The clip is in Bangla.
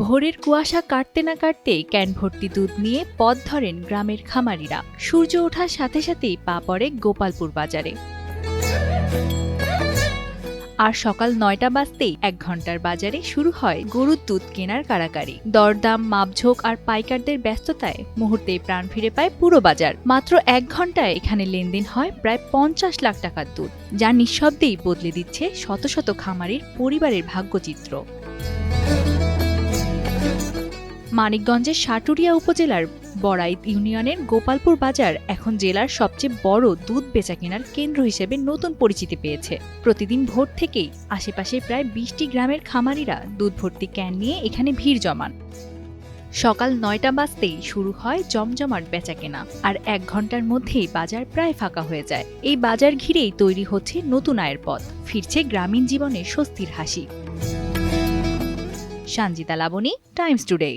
ভোরের কুয়াশা কাটতে না কাটতেই ক্যান ভর্তি দুধ নিয়ে পথ ধরেন গ্রামের খামারিরা। সূর্য ওঠার সাথে সাথেই পা পড়ে গোপালপুর বাজারে। আর সকাল ৯টা বাজতেই ১ ঘন্টার বাজারে শুরু হয় গরুর দুধ কেনার কাড়াকাড়ি। দরদাম, মাপঝোঁক আর পাইকারদের ব্যস্ততায় মুহূর্তেই প্রাণ ফিরে পায় পুরো বাজার। মাত্র ১ ঘন্টায় এখানে লেনদেন হয় প্রায় ৫০ লাখ টাকার দুধ, যা নিঃশব্দেই বদলে দিচ্ছে শত শত খামারির পরিবারের ভাগ্যচিত্র। মানিকগঞ্জের সাটুরিয়া উপজেলার বড়াইত ইউনিয়নের গোপালপুর বাজার এখন জেলার সবচেয়ে বড় দুধ বেচাকেনার কেন্দ্র হিসেবে নতুন পরিচিতি পেয়েছে। প্রতিদিন ভোর থেকেই আশেপাশের প্রায় ২০টি গ্রামের খামারিরা দুধ ভর্তি ক্যান নিয়ে এখানে ভিড় জমান। সকাল ৯টা বাজতেই শুরু হয় জমজমাট বেচাকেনা, আর ১ ঘন্টার মধ্যেই বাজার প্রায় ফাঁকা হয়ে যায়। এই বাজার ঘিরেই তৈরি হচ্ছে নতুন আয়ের পথ, ফিরছে গ্রামীণ জীবনের স্বস্তির হাসি। Sanjida Laboni, Times today.